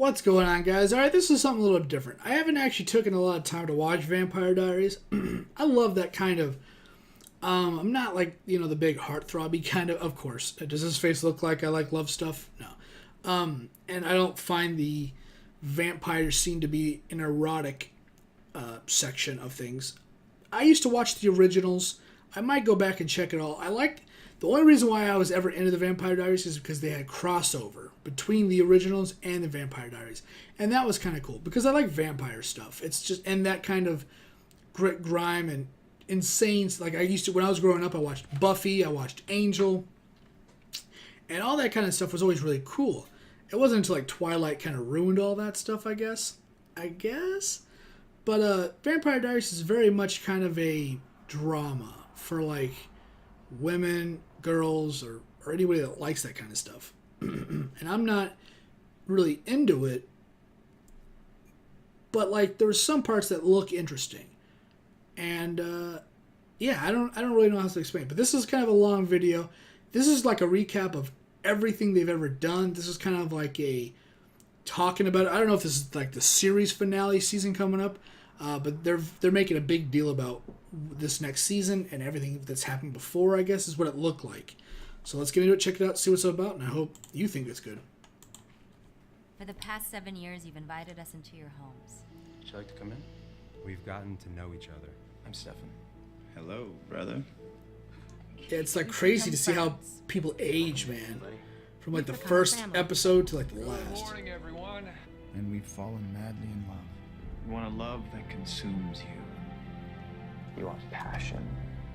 What's going on, guys? Alright, this is something a little different. I haven't actually taken a lot of time to watch Vampire Diaries. I love that kind of... I'm not like, the big heartthrobby kind of course. Does this face look like I like love stuff? No. And I don't find the vampire scene to be an erotic section of things. I used to watch the originals. I might go back and check it all. The only reason why I was ever into the Vampire Diaries is because they had crossover between the originals and the Vampire Diaries. And that was kind of cool because I like vampire stuff. It's just, and that kind of grit, grime, and insane. Like I used to, when I was growing up, I watched Buffy, I watched Angel, and all that kind of stuff was always really cool. It wasn't until like Twilight kind of ruined all that stuff, I guess. But Vampire Diaries is very much kind of a drama for like women, girls, or anybody that likes that kind of stuff. And I'm not really into it, but like there's some parts that look interesting. And I don't really know how to explain it, but this is kind of a long video. This is like a recap of everything they've ever done. This is kind of like a talking about it. I don't know if this is like the series finale season coming up, but they're making a big deal about this next season and everything that's happened before, I guess, is what it looked like. So let's get into it, check it out, see what's about, and I hope you think it's good. For the past 7 years, you've invited us into your homes. Would you like to come in? We've gotten to know each other. I'm Stefan. Hello, brother. Yeah, it's like crazy to see how people age, man. From like the first episode to like the last. Good morning, everyone. And we've fallen madly in love. You want a love that consumes you. You want passion.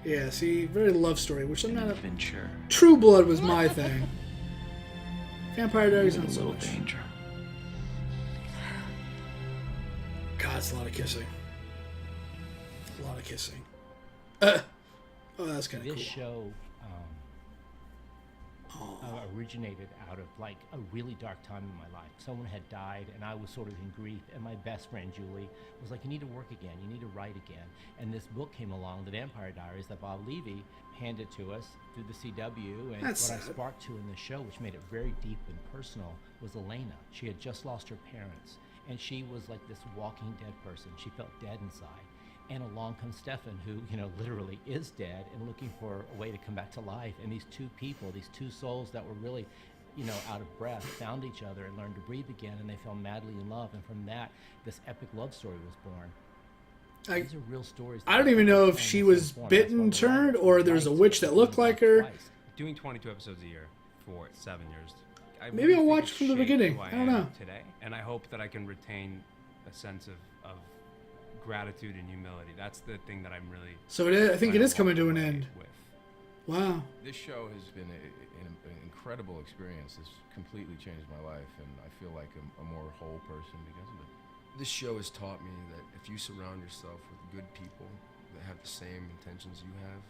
Yeah, see, very love story, which I'm not a... Adventure. True Blood was my thing. Vampire Diaries not so much. Danger. God, it's a lot of kissing. A lot of kissing. Oh, that's kind of cool. This show originated out of like a really dark time in my life. Someone had died and I was sort of in grief, and my best friend Julie was like, you need to work again, you need to write again. And this book came along, The Vampire Diaries, that Bob Levy handed to us through the CW. And That's what sad. I sparked to in the show, which made it very deep and personal, was Elena. She had just lost her parents, and she was like this walking dead person. She felt dead inside. And along comes Stefan, who, literally is dead and looking for a way to come back to life. And these two people, these two souls that were really, out of breath, found each other and learned to breathe again, and they fell madly in love. And from that, this epic love story was born. These are real stories. I don't even know if she was bitten, turned, or there's a witch that looked like her. Doing 22 episodes a year for 7 years. Maybe I'll watch from the beginning. I don't know. Today, and I hope that I can retain a sense of gratitude and humility. That's the thing that I'm really... So I think it is coming to an end. With. Wow. This show has been an incredible experience. It's completely changed my life, and I feel like a more whole person because of it. This show has taught me that if you surround yourself with good people that have the same intentions you have,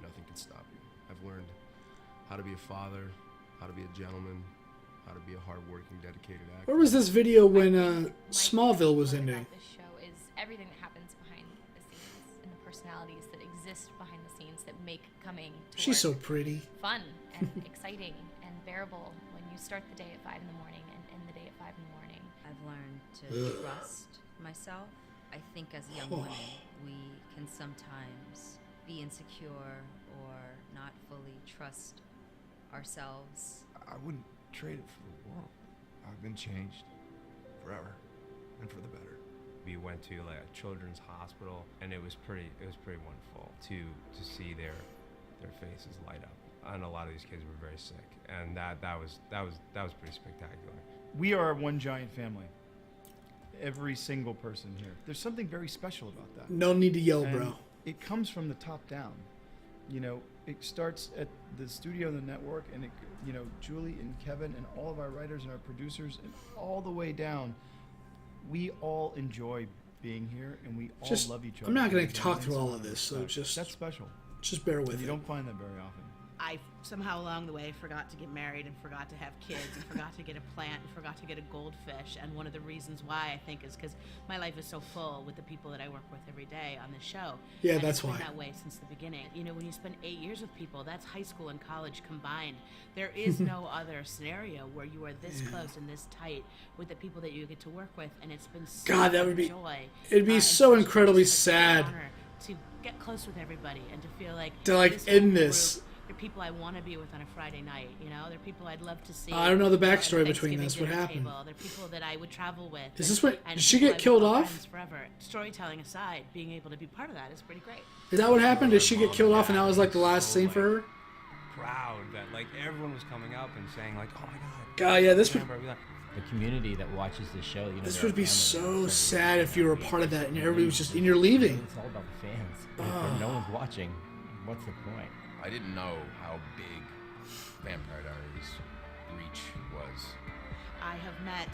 nothing can stop you. I've learned how to be a father, how to be a gentleman, how to be a hardworking, dedicated actor. Where was this video when Smallville was ending? This show is everything that happens behind the scenes and the personalities that exist behind the scenes that make coming to She's so work pretty. fun and exciting and bearable when you start the day at 5 in the morning and end the day at 5 in the morning. I've learned to trust myself. I think as young women, we can sometimes be insecure or not fully trust ourselves. I wouldn't trade it for the world. I've been changed forever and for the better. We went to like a children's hospital, and it was pretty wonderful to see their faces light up. And a lot of these kids were very sick, and that was pretty spectacular. We are one giant family. Every single person here. There's something very special about that. No need to yell, And bro. it comes from the top down. It starts at the studio and the network, and Julie and Kevin and all of our writers and our producers, and all the way down. We all enjoy being here, and we all love each other. I'm not going to talk through all of this, so that's special. just bear with You it. don't find that very often. I somehow along the way forgot to get married and forgot to have kids and forgot to get a plant and forgot to get a goldfish. And one of the reasons why I think is because my life is so full with the people that I work with every day on the show. Yeah, and that's it's been why. that way since the beginning. You know, when you spend 8 years with people, that's high school and college combined. There is no other scenario where you are this close and this tight with the people that you get to work with, and it's been such God, that would be. joy. It'd be and so such incredibly just an sad honor to get close with everybody and to feel like to like this end whole this. group, they're people I want to be with on a Friday night, you know? They're people I'd love to see. I don't know the at a backstory between Thanksgiving this. What dinner happened? table. They're people that I would travel with. Is this what? and Did she people get I would killed call off? friends forever. Storytelling aside, being able to be part of that is pretty great. Is that what happened? Did she get killed off and that was like the last scene for her? Proud that like everyone was coming up and saying like, oh my god. God, yeah, this would. The community that watches the show, you know, This they're would be a family. so sad if you were a part of that and everybody was just and you're leaving. It's all about the fans. If no one's watching, what's the point? I didn't know how big Vampire Diaries' reach was. I have met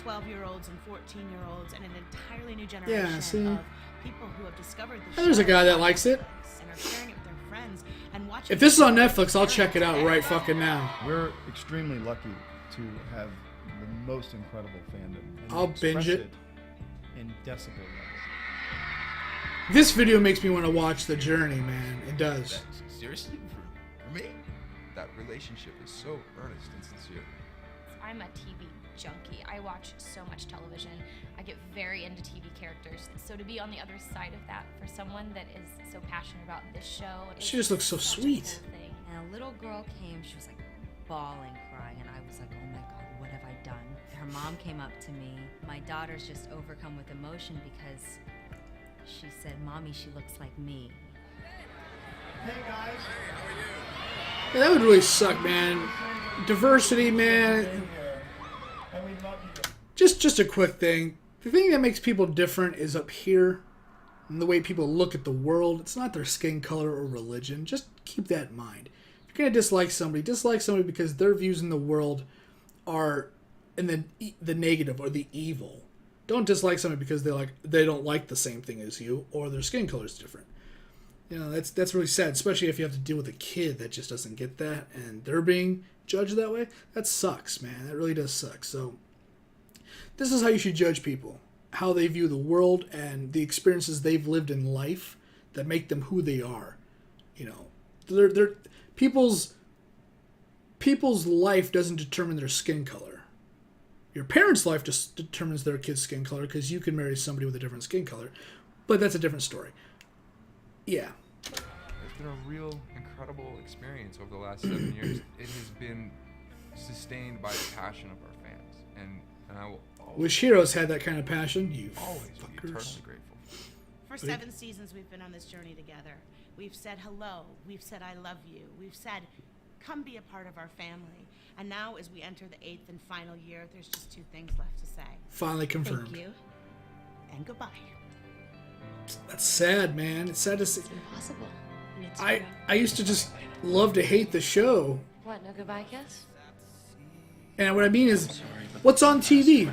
12-year-olds and 14-year-olds and an entirely new generation Yeah, see? of people who have discovered the show. There's a guy that likes it. And are sharing it with their friends and watching. If this is on Netflix, I'll check it out right fucking now. We're extremely lucky to have the most incredible fandom. And I'll we binge express it. in decibel levels. This video makes me want to watch The Journey, man. It does. Seriously? For me? That relationship is so earnest and sincere. I'm a TV junkie. I watch so much television. I get very into TV characters. So to be on the other side of that for someone that is so passionate about this show, She just looks so such a sweet. cool thing. And a little girl came, she was like bawling, crying, and I was like, oh my god, what have I done? Her mom came up to me. My daughter's just overcome with emotion because she said, Mommy, she looks like me. Yeah, that would really suck, man. Diversity, man. Just a quick thing. The thing that makes people different is up here. And the way people look at the world. It's not their skin color or religion. Just keep that in mind. If you're going to dislike somebody because their views in the world are in the negative or the evil. Don't dislike somebody because they don't like the same thing as you or their skin color is different. You know, that's really sad, especially if you have to deal with a kid that just doesn't get that and they're being judged that way. That sucks, man. That really does suck. So this is how you should judge people. How they view the world and the experiences they've lived in life that make them who they are. You know, they're people's life doesn't determine their skin color. Your parents' life just determines their kid's skin color because you can marry somebody with a different skin color. But that's a different story. Yeah. It's been a real incredible experience over the last 7 years. It has been sustained by the passion of our fans. And I will always, Wish Heroes had that kind of passion. You always be fuckers. eternally grateful. For 7 seasons, we've been on this journey together. We've said hello. We've said I love you. We've said come be a part of our family. And now, as we enter the 8th and final year, there's just 2 things left to say. Finally confirmed. Thank you. And goodbye. That's sad, man. It's sad to see. It's impossible. It's I used to just love to hate the show. What, no goodbye kiss? And what I mean is, what's on TV? You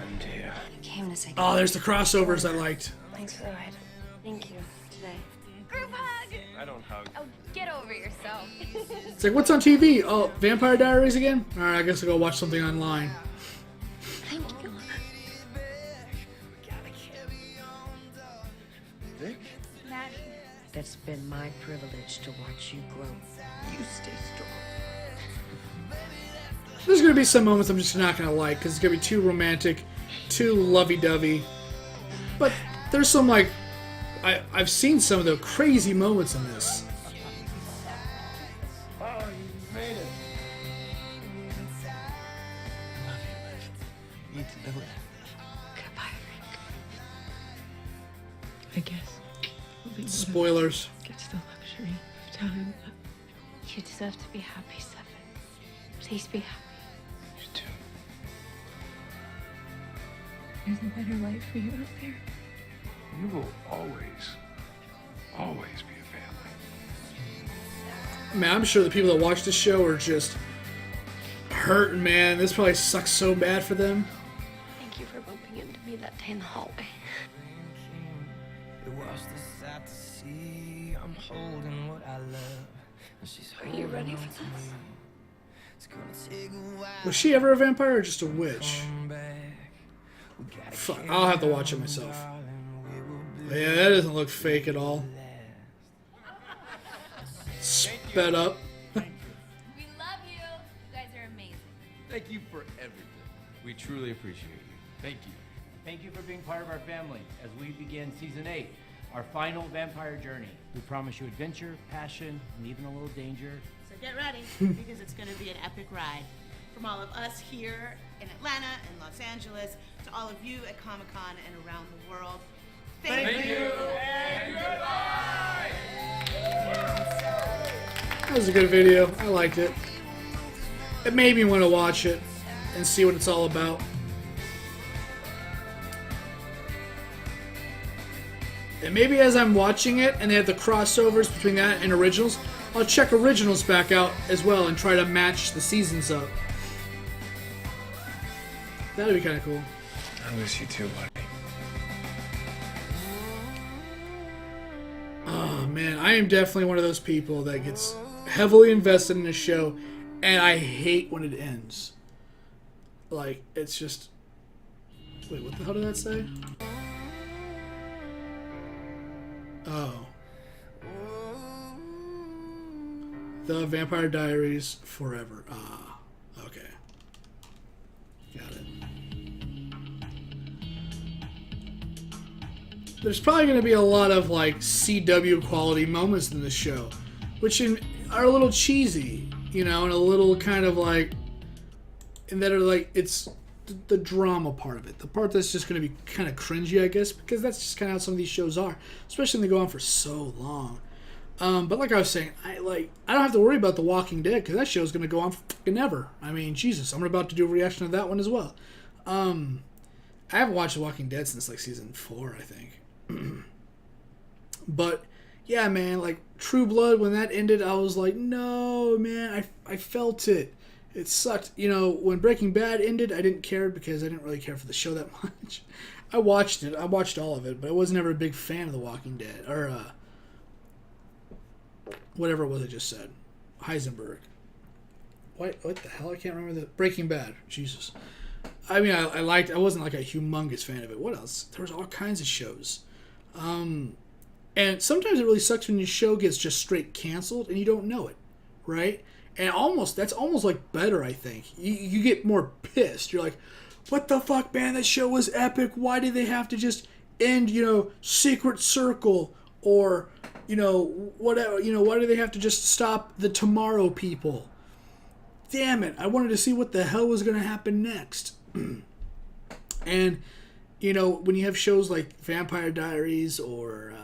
came to say Oh, there's the crossovers I liked. thanks for the ride. Thank you. Today. Group hug! I don't hug. Oh, get over yourself. It's like, what's on TV? Oh, Vampire Diaries again? Alright, I guess I'll go watch something online. Thank you. Vic? Maddie. It's been my privilege to watch you grow. You stay strong. There's gonna be some moments I'm just not gonna like because it's gonna be too romantic, too lovey-dovey. But there's some like I've seen some of the crazy moments in this. Oh, you made it. You need to know that. Goodbye, Rick. I guess. we'll be Spoilers. Gets the luxury of time. You deserve to be happy, Seven. Please be happy. You too. There's a better life for you out there. You will always be a family. Man, I'm sure the people that watch this show are just hurting, man. This probably sucks so bad for them. Thank you for bumping into me that day in the hallway. It was the sight to see. I'm holding what I love. Are you ready for this? Was she ever a vampire or just a witch? Fuck, I'll have to watch it myself. Yeah, that doesn't look fake at all. Sped up. We love you. You guys are amazing. Thank you for everything. We truly appreciate you. Thank you. Thank you for being part of our family as we begin season 8, our final vampire journey. We promise you adventure, passion, and even a little danger. So get ready, because it's going to be an epic ride. From all of us here in Atlanta and Los Angeles to all of you at Comic-Con and around the world. Thank you and goodbye! That was a good video. I liked it. It made me want to watch it and see what it's all about. And maybe as I'm watching it and they have the crossovers between that and originals, I'll check originals back out as well and try to match the seasons up. That'd be kind of cool. I miss you too, buddy. Oh man, I am definitely one of those people that gets heavily invested in a show and I hate when it ends. Like, it's just... Wait, what the hell did that say? Oh. The Vampire Diaries Forever. Ah, okay. Got it. There's probably going to be a lot of, like, CW quality moments in this show, which are a little cheesy, you know, and a little kind of like... And that are like, it's the drama part of it. The part that's just going to be kind of cringy, I guess, because that's just kind of how some of these shows are, especially when they go on for so long. But like I was saying, I don't have to worry about The Walking Dead because that show's going to go on for fucking ever. I mean, Jesus, I'm about to do a reaction to that one as well. I haven't watched The Walking Dead since like season 4, I think. But yeah, man, like True Blood, when that ended, I was like, no, man, I felt it. It sucked. You know, when Breaking Bad ended, I didn't care because I didn't really care for the show that much. I watched it. I watched all of it, but I was never a big fan of The Walking Dead. Or, whatever it was I just said. Heisenberg. What the hell? I can't remember the... Breaking Bad. Jesus. I mean, I wasn't like a humongous fan of it. What else? There was all kinds of shows. And sometimes it really sucks when your show gets just straight canceled and you don't know it. Right? And that's almost like better, I think. You get more pissed. You're like, what the fuck, man? That show was epic. Why did they have to just end, Secret Circle? Or, whatever. Why do they have to just stop the Tomorrow People? Damn it. I wanted to see what the hell was going to happen next. And, when you have shows like Vampire Diaries or,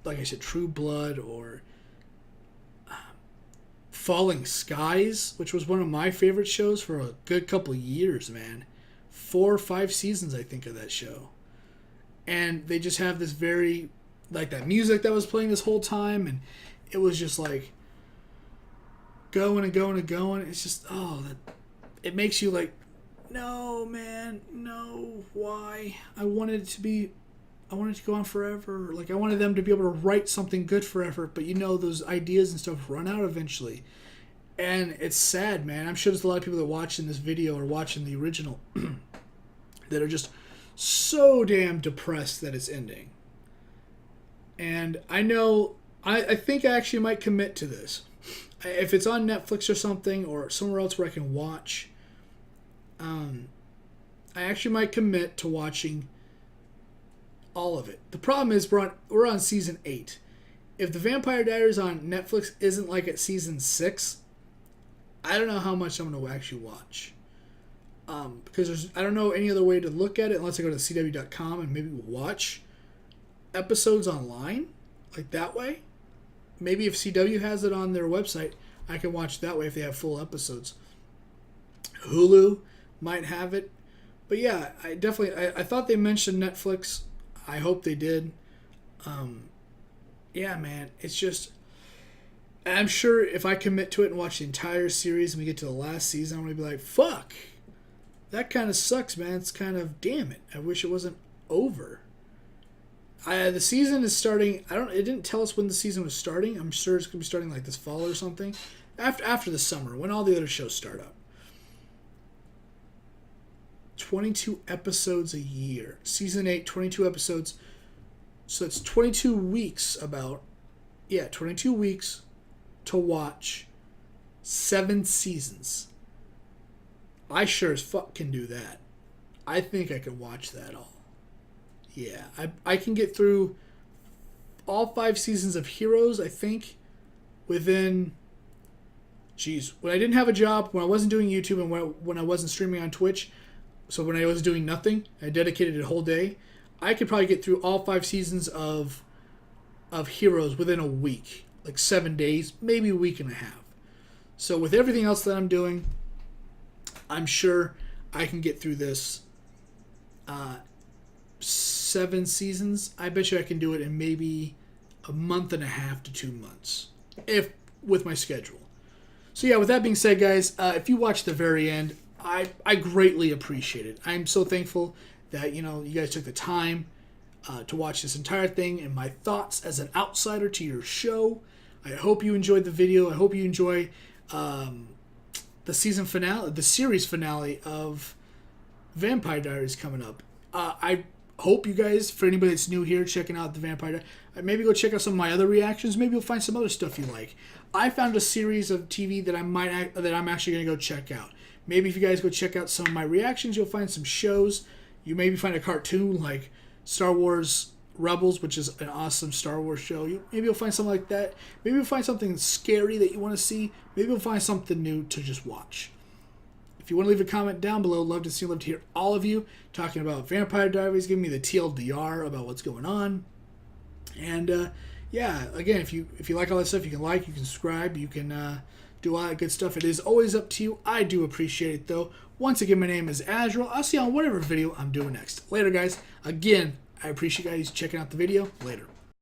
like I said, True Blood or... Falling Skies, which was one of my favorite shows for a good couple of years, man. 4 or 5 seasons, I think, of that show. And they just have this very, like, that music that was playing this whole time, and it was just, like, going and going and going. It's just, it makes you, like, no, man, no, why? I wanted it to go on forever. Like, I wanted them to be able to write something good forever, but those ideas and stuff run out eventually. And it's sad, man. I'm sure there's a lot of people that watching this video or watching the original that are just so damn depressed that it's ending. And I know, I think I actually might commit to this. If it's on Netflix or something or somewhere else where I can watch, I actually might commit to watching all of it. The problem is we're on season 8. If the Vampire Diaries on Netflix isn't like at season 6, I don't know how much I'm going to actually watch. Because I don't know any other way to look at it unless I go to CW.com and maybe watch episodes online, like that way. Maybe if CW has it on their website, I can watch that way if they have full episodes. Hulu might have it. But yeah, I thought they mentioned Netflix. I hope they did. Yeah, man, it's just... I'm sure if I commit to it and watch the entire series and we get to the last season, I'm going to be like, fuck. That kind of sucks, man. It's kind of, damn it. I wish it wasn't over. The season is starting. It didn't tell us when the season was starting. I'm sure it's gonna be starting like this fall or something. After the summer, when all the other shows start up. 22 episodes a year. Season 8, 22 episodes. So it's 22 weeks 22 weeks to watch 7 seasons. I sure as fuck can do that. I think I can watch that all. Yeah, I can get through all 5 seasons of Heroes, I think, within... Jeez, when I didn't have a job, when I wasn't doing YouTube, and when I wasn't streaming on Twitch, so when I was doing nothing, I dedicated a whole day, I could probably get through all 5 seasons of Heroes within a week. Like 7 days, maybe a week and a half. So with everything else that I'm doing, I'm sure I can get through this 7 seasons. I bet you I can do it in maybe a month and a half to 2 months, if with my schedule. So yeah, with that being said, guys, if you watch the very end, I greatly appreciate it. I'm so thankful that you guys took the time to watch this entire thing and my thoughts as an outsider to your show. I hope you enjoyed the video. I hope you enjoy the season finale, the series finale of Vampire Diaries coming up. I hope you guys, for anybody that's new here, checking out the Vampire Diaries, maybe go check out some of my other reactions. Maybe you'll find some other stuff you like. I found a series of TV that I'm actually going to go check out. Maybe if you guys go check out some of my reactions, you'll find some shows. You maybe find a cartoon like Star Wars Rebels, which is an awesome Star Wars show. Maybe you'll find something like that. Maybe you'll find something scary that you want to see. Maybe you'll find something new to just watch. If you want to leave a comment down below, love to hear all of you talking about Vampire Diaries, giving me the TLDR about what's going on. And yeah, again, if you like all that stuff, you can like, you can subscribe, you can do all that good stuff. It is always up to you. I do appreciate it, though. Once again, my name is Azrael. I'll see you on whatever video I'm doing next. Later, guys. Again, I appreciate you guys checking out the video. Later.